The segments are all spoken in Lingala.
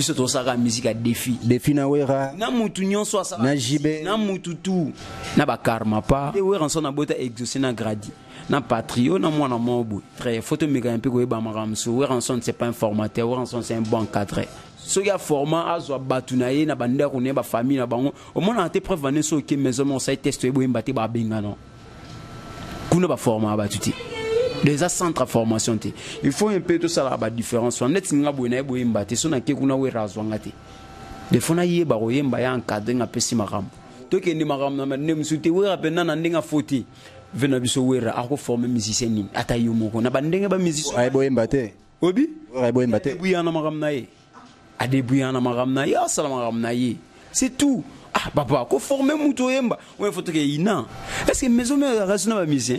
biso to saka musique à défi na wera na mutu nyonso sa na jibe na mutu tu na ba karma pa e wera son na bota exaucer na gradi na patrio na mwana mobu très photo méga un peu ko ba maramso wera son c'est pas un formateur wera son c'est un bon encadré so ya format azwa batunaye na bandeko ne ba famille na bango au moins te preuve vané so ke maison on sai test ebo mbate ba benga non kuna ba format ba tuti déjà centre formation te il faut un peu tout ça la différence on net nga bo na ebo mbate so na ke kuna we razwa ngate de fona ye ba royemba ya encadrer nga pesi makam to ke ndi makam na ne msuti we rapena na ndinga foti vena biso wera ako former musicien ni ata yo moko na bandenge ba musicien ay bo mbate obi ay bo mbate buyana makam na ye a débrouiller na maramna ya salama maramna ye c'est tout ah papa ko former muto yemba on faut que ina est-ce que maison me rasuna ba musicien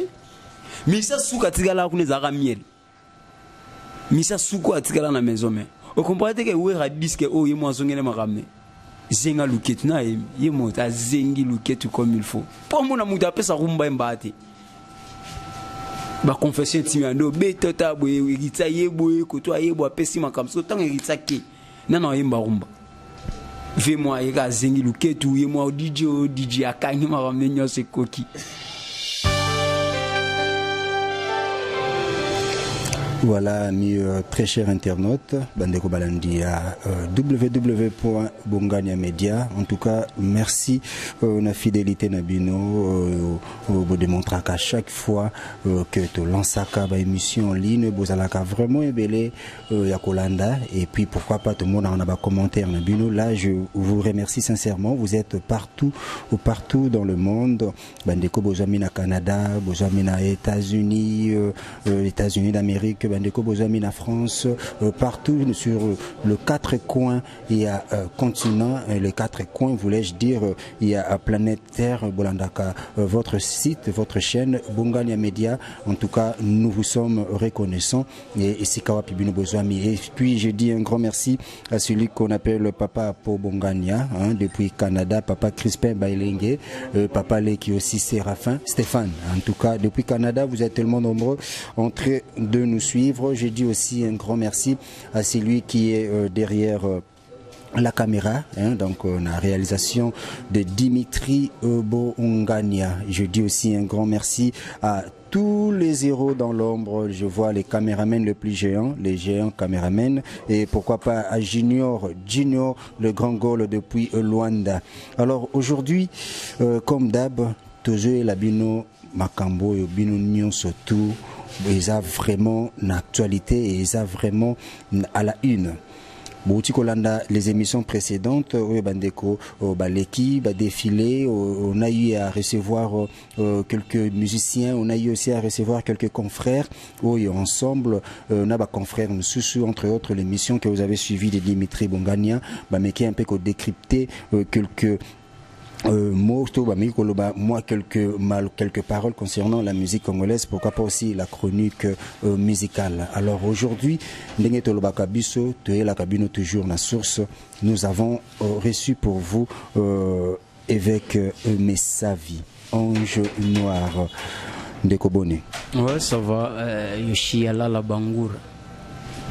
misa suka tigala ku nezaka miel misa suku atigala na maison me o comprendre que we ra disque o yemo azongene maramne zenga luketu na yemo ta zengi luketu comme il faut pour mon amuta pesa rumba mbate ba confession timiando betota boye ritsa yeboye ko to ayebo pesi makamso tant ritsa ke nana yimba rumba ve moi yeka zengi luketu ye moi DJ akanyi maramne nyose koki. Voilà, mes très chers internautes, Bandeko Balandi à www.bongania-media. En tout cas, merci la fidélité Nabino. Vous démontrez qu'à chaque fois que tu lances une émission en ligne, vous allez vraiment ébélé Yakolanda. Et puis pourquoi pas tout le monde en a commentaire Nabino. Là, je vous remercie sincèrement. Vous êtes partout dans le monde. Bandeko Bozamina Canada, Bozamina États-Unis, États-Unis d'Amérique. Bandeko Bozamina France, partout sur le quatre coins, il y a continent, les quatre coins, voulais-je dire, il y a planète Terre, Bolandaka, votre site, votre chaîne, Bongania Media. En tout cas, nous vous sommes reconnaissants. Et Sikawa Pibino Bozami. Et puis, je dis un grand merci à celui qu'on appelle Papa Po Bongania, depuis Canada, Papa Crispin Bailenge, Papa Lé qui aussi Séraphin, Stéphane. En tout cas, depuis Canada, vous êtes tellement nombreux en train de nous suivre. Je dis aussi un grand merci à celui qui est derrière la caméra, donc la réalisation de Dimitri Bongania. Je dis aussi un grand merci à tous les héros dans l'ombre. Je vois les caméramens les plus géants, les géants caméramens, et pourquoi pas à Junior, le grand goal depuis Luanda. Alors aujourd'hui, comme d'hab, toujours la bino Makambo et bino Nyon surtout. Ils ont vraiment une actualité et ils ont vraiment à la une. Les émissions précédentes, Bandeko, Baleki, défilé, on a eu à recevoir quelques musiciens, on a eu aussi à recevoir quelques confrères. Ensemble, on a des confrères, entre autres l'émission que vous avez suivie de Dimitri Bongania, mais qui est un peu décrypté quelques mots, moi quelques paroles concernant la musique congolaise, pourquoi pas aussi la chronique musicale. Alors aujourd'hui, toujours la source, nous avons reçu pour vous évêque Messavi, ange noir de Kobone. Ouais, ça va, Yoshiala la Bangoura.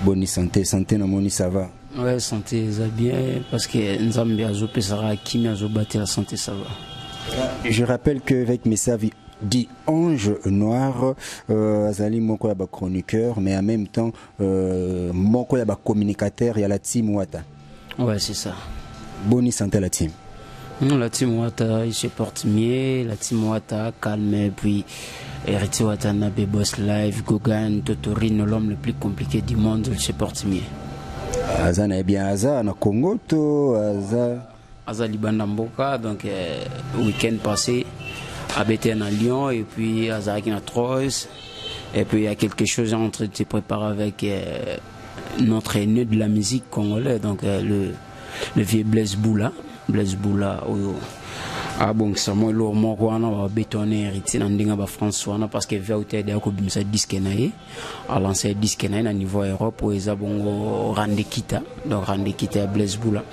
Bonne santé, Namoni, ça va. Ouais, santé, ça bien, parce que Nzambi a zopé Sara Kimi a zobaté la santé, ça va. Je rappelle qu'avec Messavi dit ange noir, Azali Moko Yaba chroniqueur, mais en même temps, Moko Yaba communicateur, il y a la team Wata. Ouais, c'est ça. Bonne santé la team. La team Wata, il se porte mieux, la team Wata calme, puis Héritier Watanabe, Boss Live, Gogan, Totorino, l'homme le plus compliqué du monde, il se porte mieux. Aza na bien Aza na Congo to Aza Libanda Mboka, donc week-end passé habité à Lyon et puis Aza qui na Troyes et puis il y a quelque chose en train de se préparer avec notre aîné de la musique congolaise, donc le vieux Blaise Boula ah bon ça moi lourd mon va bétonner héritier dans dinga ba François parce que VOT de ko bimisa disque naé a lancé disque naé à niveau Europe où ils bongo rande kita donc rande kita Blaise Boula,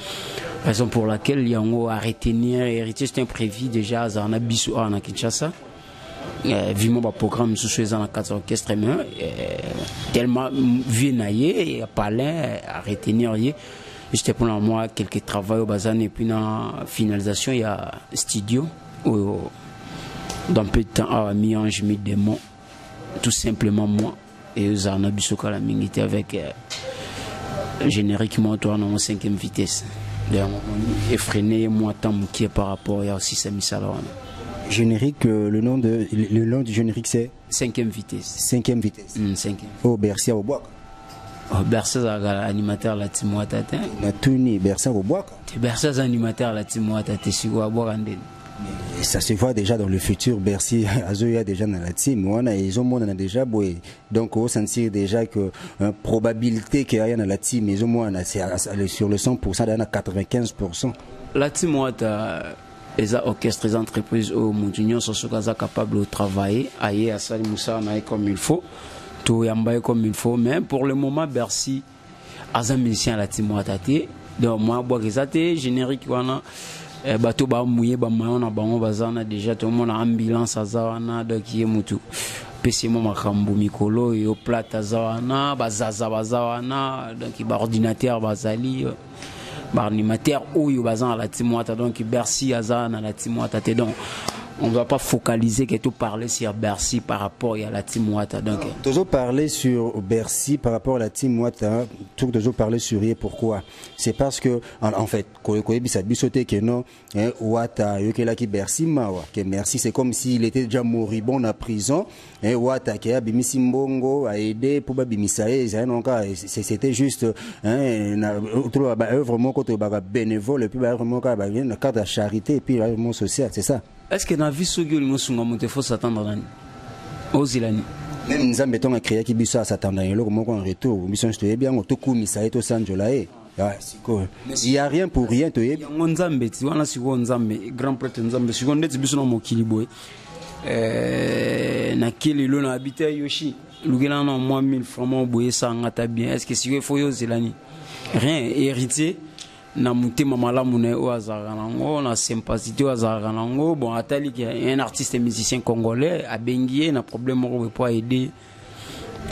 raison pour laquelle il y a à retenir héritier c'est imprévu déjà à Nabisu à Kinshasa vivement ba programme sous ces en 4 orchestres mais tellement vieux naé et palais à retenir J'étais pour moi quelques travaux au bazan et puis dans la finalisation, il y a studio où dans peu de temps, à mi-ange, mi-démon, tout simplement moi et Zana Bissoka la mingité avec génériquement toi en 5e vitesse. Effréné moi tant qui est par rapport à aussi ça misala. Générique, le nom du générique c'est 5e vitesse. 5e vitesse. 5e. Oh, Bercy au bois. Oh, Bercy animateur la Timoa Tate. Na tuni Bercy au bois. Bercy animateur la Timoa Tate sur à bois. Ça se voit déjà dans le futur. Bercy Azoya déjà dans la team. On a ils ont déjà boué. Donc on sentir déjà que probabilité qu'il y ait dans la team. Ils ont c'est sur le 100%, dans 95%. La team les orchestres, les entreprises au Mountignon sont capables de travailler, à Sali Moussa comme il faut, tout yambaye comme il faut, mais pour le moment, Bercy, as un musicien à la team Ouatate, donc moi, Boisé, générique, wana, bateau ba mouillé, ba mayon, bango bazana, déjà tout le monde a ambulance à Zawana, donc y est moutou. PC mo makambu mikolo yo plate Zawana, bazaza bazawana, donc il ordinateur bazali. Animateur ou yo bazan la Timoata donc Bercy azan à la Timoata donc on ne doit pas focaliser que tout parler sur Bercy par rapport à la Timoata donc toujours parler sur Bercy par rapport à la Timoata tout toujours parler sur rien pourquoi c'est parce que en fait koyebi ça bisoté que non Wata yokela ki Bercy mawa que merci c'est comme s'il était déjà moribond en prison Wata qui a bimisi mbongo a aidé pour babimisa c'était juste vraiment côté bénévole et puis vraiment dans cadre de charité et puis vraiment social c'est ça. Est-ce que dans la vie sogio il faut s'attendre à aux Ilani même nous avons a créé qui biso à s'attendre à comment on retour mission je te bien on te kumisa et to sanjola il y a rien pour rien to yebi nzambe ti wana siko nzambe grand prêtre nzambe siko ndeti biso na mokili boy na kili lo na habiter yoshi lugela na moi 1000 francs boye ça ngata bien est-ce que siko il faut yo Ilani rien héritier na mutema malamu na o azara nango na sympathie o azara nango bon atali qui un artiste musicien congolais a bengié na problème ko pour aider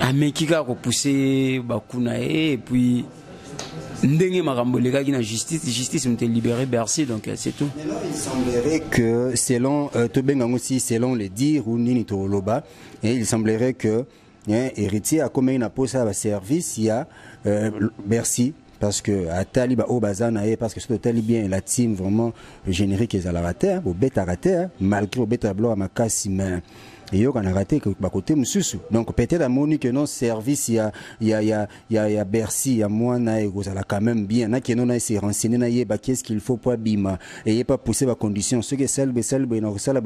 a mekika ko pousser bakuna et puis ndenge makambo leka ki na justice me te libérer Bercy donc c'est tout. Il semblerait que selon Tobengang aussi selon les dires ou nini to loba et il semblerait que héritier a comme une pose à service il y a Bercy parce que à Taliba au bazana parce que c'est bien la team vraiment générique et à la rater au bêta rater malgré au bêta blanc à ma casse mais et yo kana raté que ba côté mususu donc peut-être à moni que non service il y a Bercy il y a moi na et ça la quand même bien na qui non na s'est renseigné na yeba qu'est-ce qu'il faut pour bima et y pas pousser ba condition ce que selbe na sala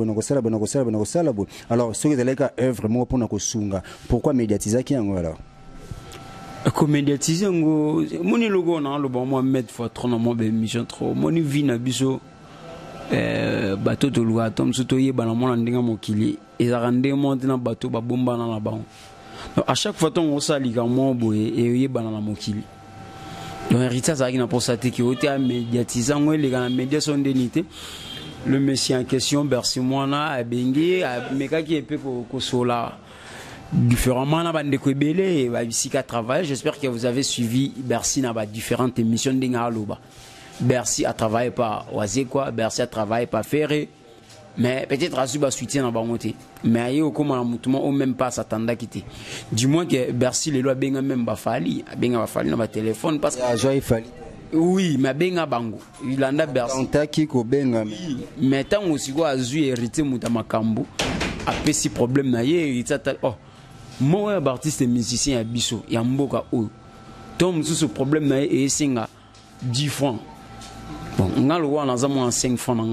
alors ce que les gars œuvre vraiment pour na kosunga pourquoi médiatiser qui en alors comme médiatiser ngo moni logo na lo bon moi mettre fois trop na mo be mission trop moni vie na biso bateau to lua tom so to yeba na mona ndinga mokili ezarande monte na bateau ba bomba na bango donc à chaque fois on sali ka mo boye e yeba na mokili donc héritier ça qui na pour ça te qui ote médiatiser ngo les gars médiation d'unité le monsieur en question Bercy mona a bengi a meka qui epé ko sola différemment na bande ko belé ba bisika travail j'espère que vous avez suivi Bercy na ba différentes émissions d'Inga Loba. Bercy a travaillé par Oazekwa, Bercy a travaillé par Ferré, mais peut-être à suba soutien dans Bangoté. Mais ailleurs comme un mouvement ou même pas s'attendre à quitter. Du moins que Bercy les lois benga même bafali, benga bafali dans ba téléphone parce que oui, mais benga bango. Il en a Bercy. Contaki ko benga. Mais tant aussi quoi azu hérité mutamakambu a pesi problème na ye il s'attend oh moi artiste musicien à biso ya mboka o. Tom sous ce problème na ye singa 10 francs. Bon, on a le roi en 5 francs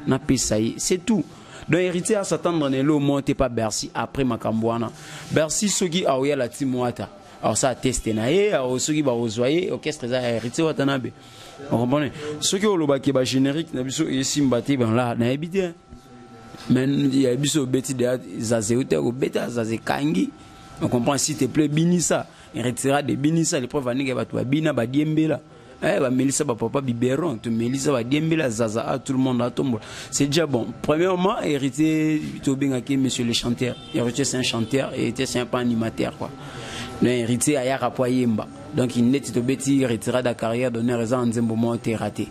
na pesaï, c'est tout. Donc héritier à s'attendre ne lo monte pas Bercy après Makambouana. Bercy sogi a oya la Timoata. Alors ça testé na ye, alors sogi ba ozoyer orchestre za héritier watanabe. On comprend. Ce qui au loba ki ba générique na biso et simbati ben là na ebité. Mais il y a biso beti de zazeuté ou beta zazekangi. On comprend s'il te plaît binisa. Héritier de binisa les preuves ani ba to bina ba diembela. Bah Mélissa bah papa biberon tu Mélissa va dire la zaza tout le monde a tombé c'est déjà bon premièrement hérité Tobinga qui monsieur le chanteur héritier c'est un chanteur et héritier c'est un pas animateur quoi le héritier aya rapoyemba donc il net to beti retira da carrière d'honneur eza nzembo mo te raté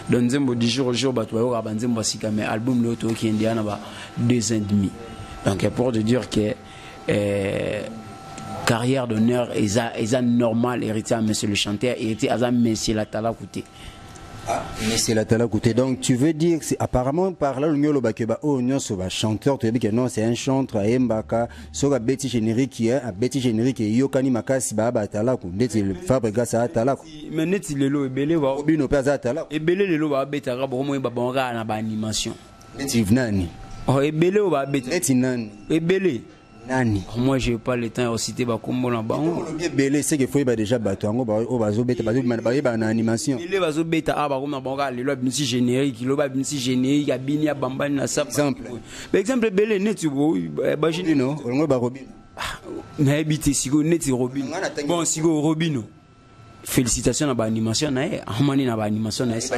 donc nzembo du jour au jour ba to ba nzembo sika mais album le to ki indiana ba 2 ans et demi donc pour te dire que carrière d'honneur eza normal héritier à monsieur le chanteur héritier à monsieur la tala côté. Ah, mais c'est la tala côté. Donc tu veux dire que apparemment par là le mieux le bakeba oh non so ba chanteur tu dis que non c'est un chanteur à Mbaka so ga beti générique un beti générique yokani makasi ba ba tala ko ndeti Fabregas sa tala ko mais neti lelo ebele ba obino pe za tala ebele lelo ba beta ga bo mo ba bonga na ba animation neti nani oh ebele ba beta neti nani ebele nani moi j'ai pas le temps de citer ba kombo na bango le belé c'est que faut ba déjà bato ngo ba o bazo beta ba na animation ele bazo beta ba ko na bonga lelo bimisi générique lo ba bimisi générique abini ya bambani na sa exemple par exemple belé neti bo ba Robino ngo ba Robino na habité sigo neti Robino bon sigo Robino félicitations na ba animation na amani na ba animation na ça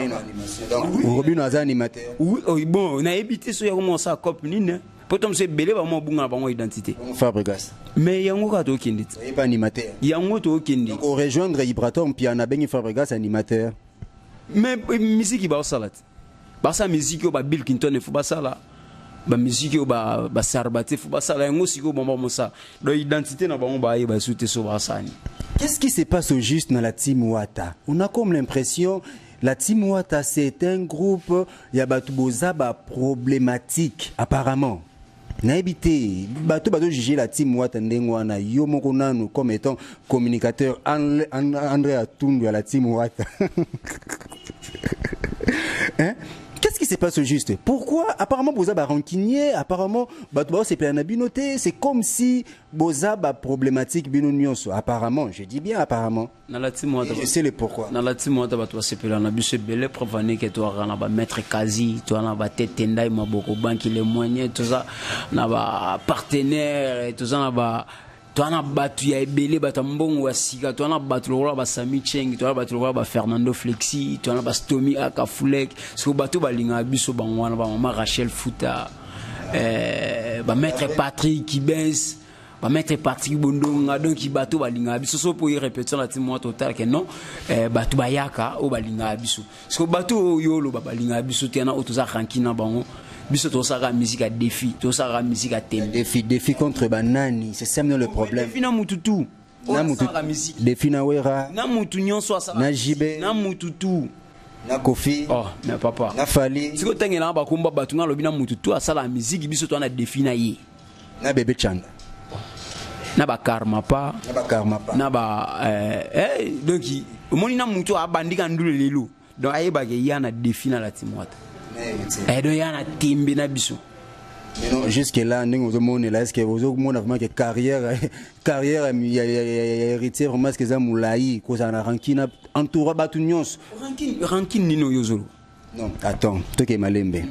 donc Robino aza animateur oui bon na habité so ya ko mo sa cop nini potom se belé ba mo bunga ba mo identité Fabregas mais yango ka to kindi il pas animateur yango to kindi donc rejoindre Ibraton puis na bengi Fabregas animateur mais musique ba salat ba sa musique ba Bill Clinton fu ba sala ba musique ba Sarbate fu ba sala yango siko bomba mo sa do identité na ba mo ba ba souté so ba sani. Qu'est-ce qui se passe au juste dans la team Wata? On a comme l'impression la team Wata c'est un groupe yabatuboza ba problématique apparemment. Naibité, bato juger la team Wata ndengwana yo moko nanu comme étant communicateur André Atundu à la team Wata. Hein? Qu'est-ce qui se passe au juste? Pourquoi apparemment Boza ba rancunier, apparemment bato c'est plein binoté, c'est comme si Boza ba problématique bino nyonso apparemment, je dis bien apparemment. Na la team Wata. Je sais le pourquoi. Na la team Wata bato c'est plein na biso belé prované que toi na ba maître Kazi, toi na ba tetendai maboko banki les moyens tout ça na ba partenaire et tout ça na ba toana batu ya ebele bata mbongo wa sika toana batu lokola ba Sami Cheng toana batu lokola ba Fernando Flexi toana ba Stomy Akafulek so batu balinga biso bangwana ba mama Rachel Futa ba maître Patrick Kibens ba maître Patrick Bondonga donc batu balinga biso so pour y répéter la team moi total que non batu bayaka o balinga biso so batu yolo ba balinga biso tena otoza rankina bango biso to sara musique à défi to sara musique à thème défi contre banani c'est ça le problème défi na mututu na mututu défi na wera na mutu nyonso sara na jibe na mututu na kofi oh mais papa na fali siko tengela ba komba batu na lobi na mututu asala musique biso to na défi na ye na bébé changa na ba karma pa na ba donc moni na mutu abandika ndule lelo donc ayeba ke yana défi na la timwata donc yana timbi na biso. Mais non, jusque là, est-ce que vous avez vraiment que carrière héritier vraiment est-ce que ça moulaï cause en rankina entouré batunions rankin nino yozolo. Non, attends, toi qui malembe.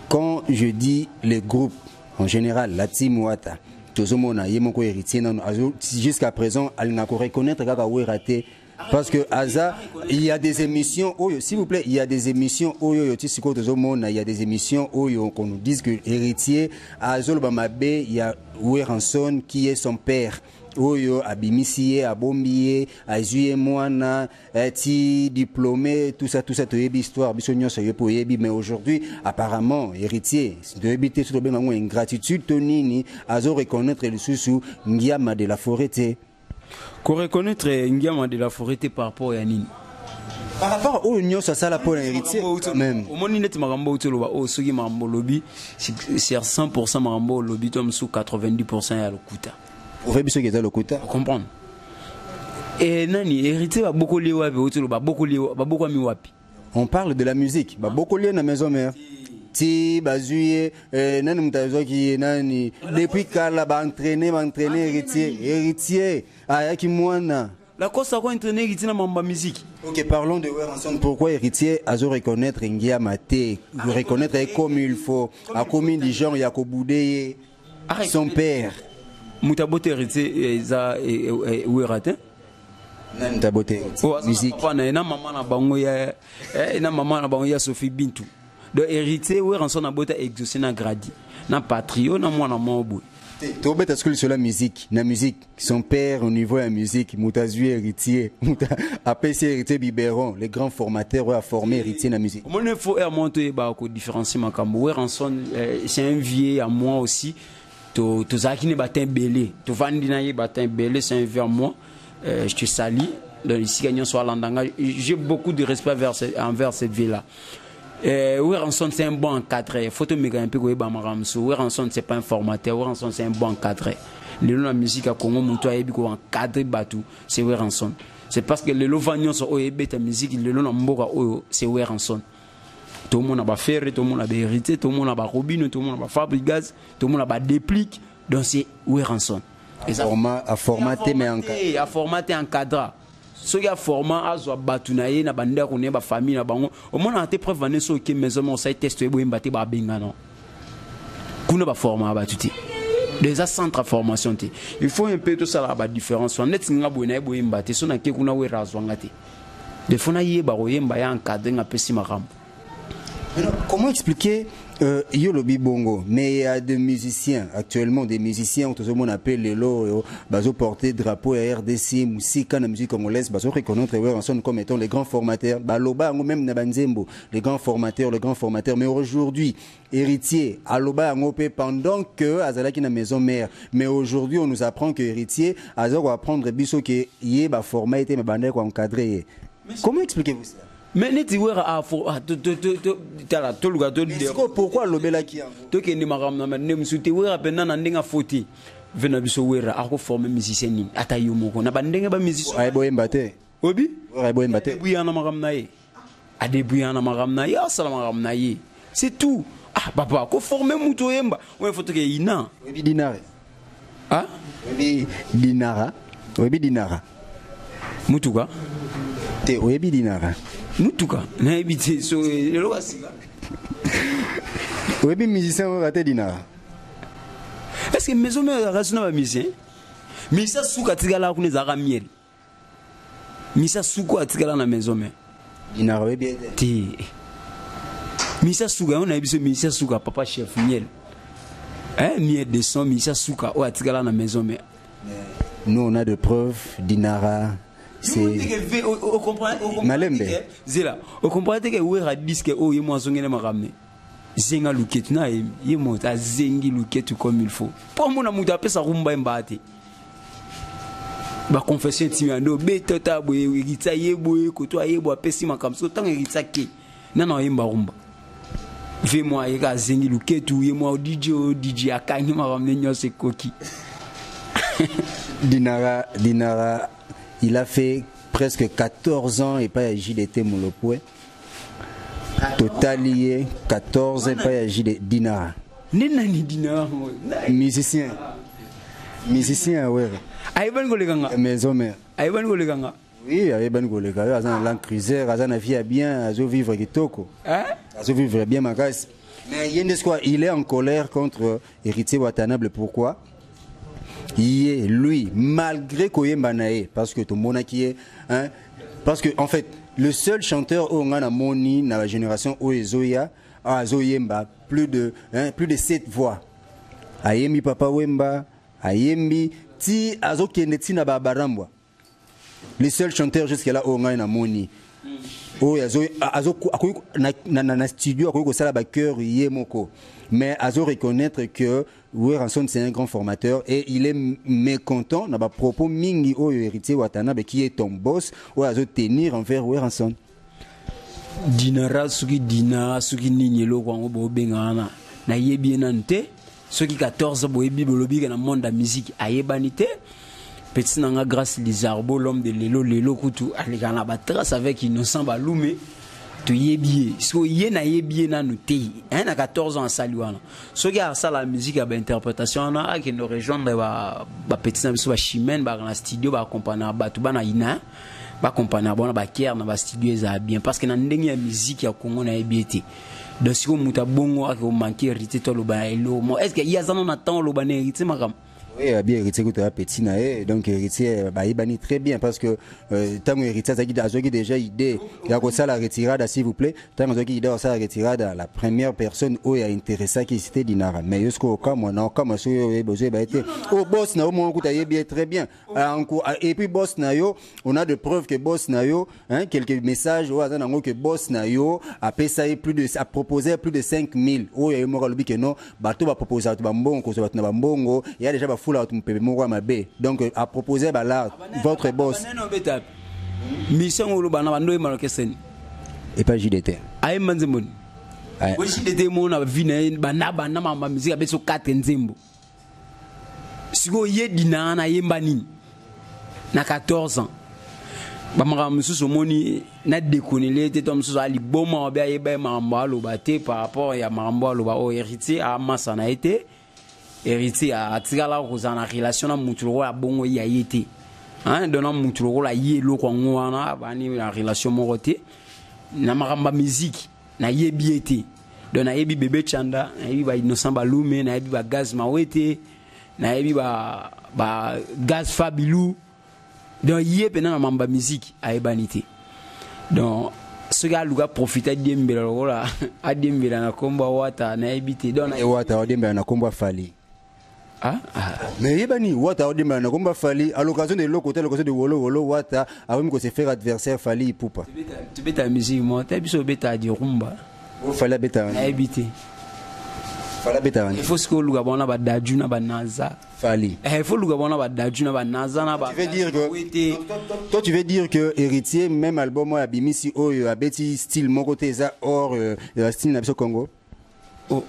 Quand je dis les groupes en général, la team Wata, tozomona yemoko héritier non jusqu'à présent, elle n'a qu'à reconnaître kaka ou raté. Parce que Aza, il y a des émissions, s'il vous plaît, il y a des émissions, il y a des émissions où qu'on nous dise que héritier, Azol Bamabe, il y a Oueranson qui est son père. Oyo abimisie abombié azuye mwana ti diplômé tout ça to yebi histoire bisonyo ça yepo yebi mais aujourd'hui apparemment héritier de habiter sur le benga ingratitude tonini azo reconnaître le sous Ngiama de la forêt. Qu'on reconnaître Ngiama de la forêt par rapport à Nini. Par rapport au union ça ça la pour l'héritier même. Au moins net marambo utoloba o soki marambo lobby c'est 100% marambo lobby tom sous 90% ya lokuta. Vous voyez ce que c'est le quota. Comprendre. Et nani héritier va beaucoup lié wapi utoloba beaucoup lié va beaucoup ami wapi. On parle de la musique, ba beaucoup lié na maison mère. Ti bazuye nani mutazo ki nani depuis kala ba entraîner héritier ayaki mwana. La cause ça quoi entraîner héritier na mamba musique. OK, parlons de ensemble pourquoi héritier azo reconnaître Ngiama te, reconnaître comme il faut, a commis du genre Yakoboudé son père. Mutabote héritier eza oueratin. Nani tabote musique. Pana na maman na bango ya na maman na bango ya Sophie Bintou. De héritier oueranson na bota exaucer na gradi. Na patrio na mwana mobo. Tobet est-ce que sur la musique, son père au niveau de la musique, Moutazu héritier, APC héritier biberon, les grands formateurs a formé héritier de la musique. Moi il faut remonter différencier ma cambo. C'est un vieux à moi aussi. To zaki ne batin belé, to vandi na ye batin belé, c'est un vieux à moi. Je te salue. Donc ici gagnant soit l'andanga, j'ai beaucoup de respect envers cette vie là. Weranson c'est un bon encadré. Photo méga un peu quoi bamaramso. Weranson c'est pas un formateur. Weranson c'est un bon encadré. La musique à Congo monto ayebi ko encadré batu. C'est Weranson. C'est parce que le lovagnon so oyebe ta musique le lo na mboka oyo c'est Weranson. Tout le monde a ba ferre, tout le monde a ba hérité, tout le monde a ba robine, tout le monde a ba fabrique gaz, tout le monde a ba déplique. Donc c'est Weranson. Et ça a formaté mais encadré. A formaté encadré. Ce qui a formé à soit batunaye na bande ko ne ba famille na bango au moins en te preuve vané so ke maison on say test e bo mbate ba benga non kuna ba former ba tuti des centres de formation te il faut un peu tout ça la différence on net nga bo na bo mbate so na ke kuna we razwa ngate de fona ye ba ko yemba ya encadrer nga pesi makam. Comment expliquer Yolobi Bongo, mais il y a des musiciens, actuellement des musiciens, tout le monde appelle les lots, baso porter drapeau à RDC, musique, la musique congolaise, baso reconnaître Weranson comme étant les grands formateurs, baloba, même Nabanzembo, les grands formateurs, mais aujourd'hui, héritier, aloba, pendant que Azalaki na maison mère, mais aujourd'hui on nous apprend que héritier, Azalaki va apprendre biso que yé ba format était ma bande quoi encadré. Comment expliquez-vous ça? Mais neti wera a fo tala to luga to pourquoi lobela ki to ke ni magam na ne musuti wera pe nana ndinga foti vena biso wera a ko former musicien ni ata yomoko na bandenge ba musicien ay boye mbate obi ay boye mbate buyana magam na ye ade buyana magam na ye assalamu magam na ye c'est tout. Ah papa ko former muto yemba on faut que ina obi dinare ah obi dinara mutuka te obi dinara mutuka na ebité so lelo kasika obi musicien o raté dinara. Est-ce que maison mère rasuna ba musicien misa suka tigala ku nezaka miel misa suko atigala na maison mère dinara obi ti misa suka on a biso misa suka papa chef miel miel de son misa suka o atigala na maison mère. Nous on a de preuves dinara. C'est Malembe. Zela, on comprend que Wera disque oh yemo zongene maramne. Zenga luket na yemo ta zengi luket comme il faut. Pour mon amour d'après ça rumba mbate. Ba confession timiando betata boye wigita yeboye ko to ayebo apesi makam so tant wigita ke. Nana yemba rumba. Ve moi yeka zengi luket yemo DJ akanyi maramne nyose koki. Dinara il a fait presque 14 ans et pas à JDT Moulopoué. Totalier 14 et pas à JDT Dinara. Nenani Dinara. Musicien, ouais. Aïban Goleganga. Maison mère. Aïban Goleganga. Oui, Aïban Goleganga. Azan Land Cruiser, Azan a vie bien, Azo vivre Kitoko. Azo vivre bien ma casse. Mais il est en colère contre Héritier Watanable. Pourquoi? Lui, malgré Koyembanae, parce que tout le monde qui est, hein, parce que en fait, le seul chanteur où on a moni dans la génération Oezoya, a Zoyemba, plus de 7 voix. Ayemi Papa Wemba, Ayemi Ti Azo Keneti na Babarambwa. Les seuls chanteurs jusqu'à là où on a moni. Azo na studio akoyo sala ba cœur yemoko. Mais Azo reconnaître que Weranson c'est un grand formateur et il est mécontent na ba propos mingi oyo héritier Watanabe qui est ton boss ou Azo tenir envers Weranson. Dinara suki ninyelo kwa ngo bengana na yebi nante suki 14 boyebi bolobi na monde de musique ayebanité. Petit nanga grâce Lizarbo l'homme de lelo kutu alikana ba trace avec Innocent Balume to yebié so yena yebié na nuté na 14 ans saluana so ki a ça la musique ba interprétation na qui nous rejoindre ba petit na biso ba chimène ba na studio ba accompagner ba tu bana ina ba accompagner bona ba kier na ba studio za bien parce que na ndenge ya musique ya Congo na yebiété donc si ko muta bongo ak ko manquer hérité to lo ba elo mo est-ce que il y a ça na temps lo ba hérité makam Oui, bien héritier que tu as petit naé, donc héritier bah il bani très bien parce que tant que héritier ça qui déjà idée il y a ça la retirada s'il vous plaît tant que idée ça la retirada la première personne où il a intéressé qui c'était dinara mais jusqu'au cas moi non comme ça besoin bah été au boss na au moins que tu bien très bien et puis boss na yo on a de preuves que boss na yo hein quelques messages au hasard que boss na yo a payé plus de a proposé plus de 5000 oh il y a eu moi que non bateau va proposer ba mbongo ko ba na mbongo il y a déjà donc à proposer là votre boss mission ou bana bando malokesen et pas JDT ay manzemon o JDT mo na vina bana bana mama musique abeso 4 nzembo siko yedina na yembani na 14 ans bamara mususu moni na déconner te tom mususu ali boma obe ayeba mamba lo baté par rapport ya mamba lo ba o héritier a massa na été héritier a tigala ko za na relation na mutuloko ya bongo ya yete hein dona mutuloko la yelo ko ngwana bani na relation moroté na maramba musique na yebiete dona yebi bébé chanda na yebi ba innocent balume na yebi ba gaz mawete na yebi ba gaz fabilou donc yé na mamba musique a ebanité donc ce gars luga profiter d'embela lola a d'embela na komba wata na ebité donc na wata d'embela na komba fali. Ah, mais yebani wata odima na komba fali à l'occasion de l'occasion de wolo wata avant que se faire adversaire fali poupa tu beta musique moi tu biso beta di rumba o fala beta na ebité fala beta il faut ce que luga bona ba daju na ba naza fali il faut luga bona ba daju na ba naza na ba tu veux dire que toi tu veux dire que héritier même album moi abimisi oyo abeti style mon côté ça hors style na biso Congo.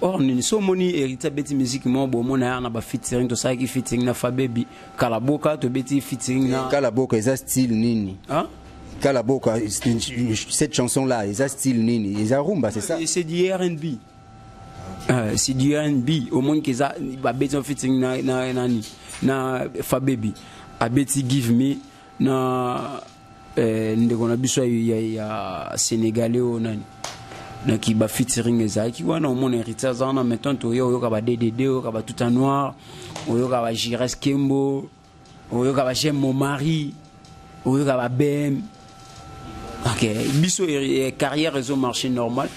Or ni so moni héritier beti musique mo bo mona na ba featuring to ça qui featuring na Fabebi Kalaboka to beti featuring na Kalaboka eza style nini hein Kalaboka cette chanson là eza style nini eza rumba c'est ça c'est du R&B c'est du R&B au moins que ça ba beti featuring na Fabebi a beti give me na ndeko na biso ya sénégalais o nani na ki ba featuring ezaki wana mon héritier zana maintenant to yo ka ba DDD yo ka ba tout en noir yo ka ba Jires Kembo yo ka ba J'aime mon mari yo ka ba BM OK biso carrière réseau marché normal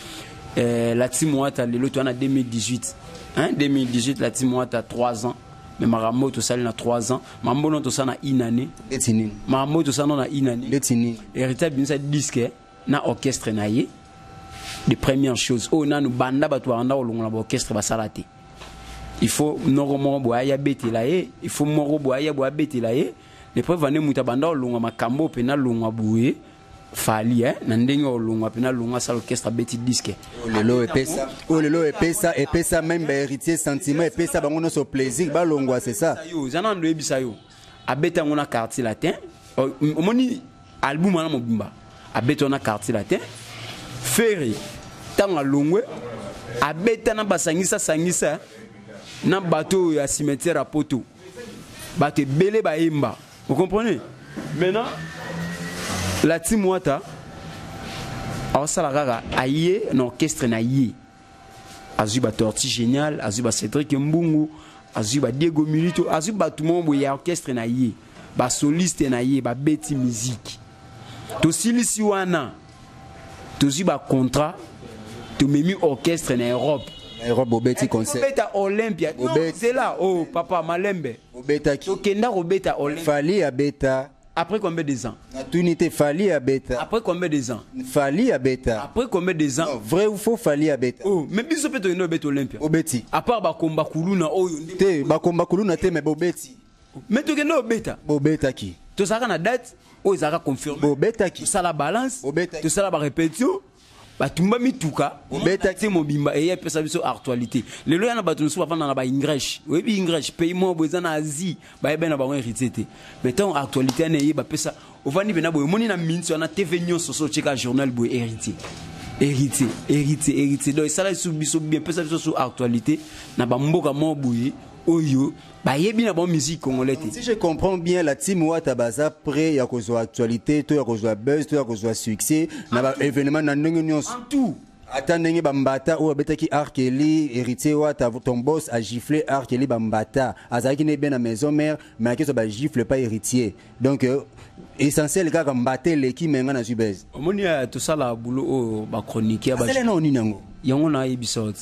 la team Wata le lot en 2018 hein 2018 la team Wata 3 ans mais Maramo to sali na 3 ans mambono to sana une année etini Maramo to sana na une année etini héritier binsa disque na orchestre na ye des premières choses oh na nous banda bato anda olongola ba orchestre ba salate il faut noro mo boya betela ye il faut moro boya betela ye les preuves ane muta banda olongola makambo pe na longwa buye fali na ndenge olongwa pe na longwa sa orchestre beti disque lelo et pesa même ba héritier sentiment et pesa bango no so plaisir ba longwa c'est ça yo zana ndo ebisa yo abeta ngona quartier latin omoni album na mobimba abeta na quartier latin Ferry tanga longwe abeta na basangisa na bateau ya cimetière à Poto bateau belé baimba vous comprenez maintenant la team Wata a ça la gaga aye un orchestre na yé azuba Torti génial azuba Cédric Mbungu azuba Diego Milito azuba tout le monde ya orchestre na yé ba soliste na yé ba beti musique to silisi wana tu as contrat, tu as mis orchestre en Europe. Europe, Obeti concert. Obeta Olympia. C'est là, oh papa Malembe. Obeta qui? Okenda Obeta Olympia. Fali à Beta. Après combien de ans? Tunité Fali à Beta. Après combien de ans? Fali à Beta. Après combien de ans? Vrai ou faux Fali à Beta? Oh, mais biso peto ino Obeta Olympia. Obeti. À part Bakomba Kuluna oyo. Te Bakomba Kuluna te mais Obeti. Mais tu kenda Obeta. Obeta qui? Tu sais na date? Oh, ils ont confirmé. Obeta qui? Tu sais la balance? Obeta. Tu sais la répétition? Batumba mituka obeta te mobimba et pesa biso actualité lelo yana batu nso bafana na ba English webi English pays mo boza na Asie ba ebe na ba héritier te mais tant actualité na ye ba pesa ovani bena boy moni na minso na TV nyonso so cheka journal boy héritier donc ça là sous biso bien pesa biso sur actualité na ba mboka mo boy oyo ba yebi na ba musique congolais te. Si je comprends bien la team Wata baza prêt ya kozwa actualité to ya kozwa buzz to ya kozwa succès na ba événement na ndenge nyonso en Attendez, Bambata ou Betaki Arkeli, héritier ou ton boss a giflé Arkeli Bambata. Azaki n'est bien à maison mère, mais qui se gifle pas héritier. Donc, essentiel, les gars, Bambata, l'équipe, mais on a subez. On y a tout ça là, boulot, ba chroniqueur. C'est les noms, Ninango. Y'en a épisode.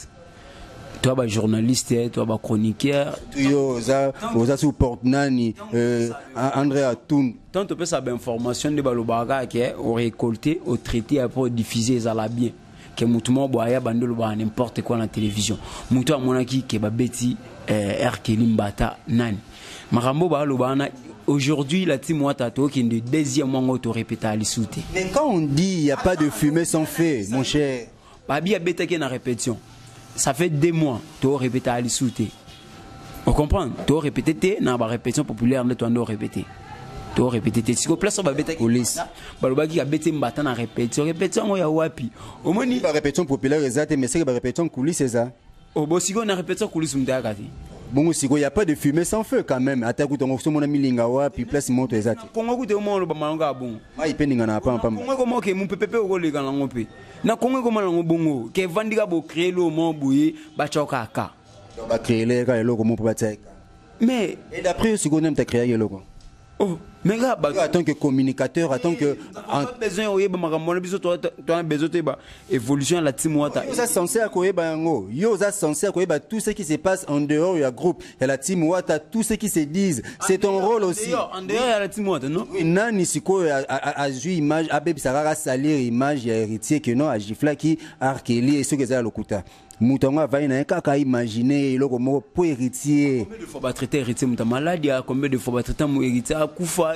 Toi, bah journaliste, toi, bah chroniqueur. Oza support nani, André Atoun. Tant tu peux savoir information de balobaga qui est récolté, au traité, après diffusé, ça l'a bien. Que moutouma boya bandolo ba n'importe quoi dans la télévision. Moutou a monaki que ba beti Arkeli Mbata nani. Marambo ba lobana aujourd'hui la team Watato qui est de deuxième mois auto répéter à l'issouté. Mais quand on dit il y a pas de fumée sans feu, mon cher. Babi a beta qui est en répétition. Ça fait 2 mois tu répéter à l'issouté. On comprend? Tu répéter na ba répétition populaire de toi on répéter. Tu répéter si ko place ba beta police. Baloba qui a beta Mbata na répétition mo ya wapi. Au moins ba répétition populaire exacte mais c'est ba répétition coulisses c'est ça. Au bosigo na répétition coulisses mutaka ti. Bon si il y a pas de fumée sans feu quand même. Ata ku tongo so mona milinga wapi place moto exacte. Kongo ku te mo lo ba malanga bon. Mai peninga na pa pa. Kongo ko mo ke mu pepe o go le kan lango pe. Na Kongo ko malango bongo ke vandiga bo créer lo mo buye ba choka ka. Ba créer le ka lo ko mo pa tseka. Mais et d'après ce qu'on aime ta créer le ko. Oh, mais là, en tant que communicateur, en tant que. On a besoin de évolution à la team Wata. Yo, ça censé à Yo, ça censé à tout ce qui se passe en dehors du groupe. Et la team Wata, tout ce qui se disent. C'est ton rôle aussi. En dehors, il y a la team Wata, non? Nani Siko a joué image, a Bébé Sarara salir image, il y a héritier que non, a Gifla qui a Arkeli et ce que ça a l'okuta. Moutonga va y a imaginer le comment pour héritier. Combien de fois va traiter héritier muta maladie, combien de fois va traiter mon héritier à Koufa,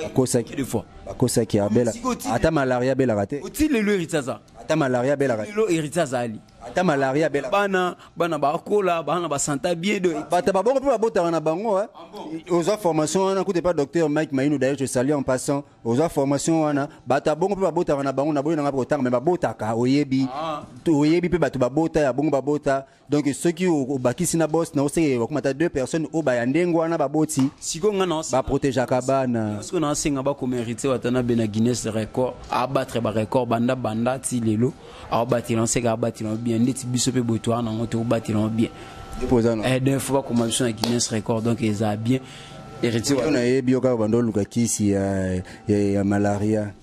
de fois. Bakosa qui a belle. Ata malaria belle raté. Outil le héritier ça. Ata malaria belle raté. Le héritier ça ali. Ata malaria belle. Bana ba kola, bana ba santa bien de. Bata ba bon pour bota na bango hein. Aux formations on n'écoute pas docteur Mike Maïnou d'ailleurs je salue en passant. Aux formations on bata bon pour bota na bango na boy na ba mais ba bota ka oyebi. Oyebi pe batu ba bota ya bongo ba bota. Donc ceux qui au bakisi na boss na aussi comme 2 personnes au bayandengo na ba boti. Siko ngana ba protéger kabana. Parce que na singa ba comme héritier watana bena Guinness record a battre ba record banda ti lelo a battre lancer ga battre bien neti biso pe botoa na ngoto battre bien. Et deux fois comme à Guinness record donc ils a bien héritier on a bioka bando luka kisi ya malaria.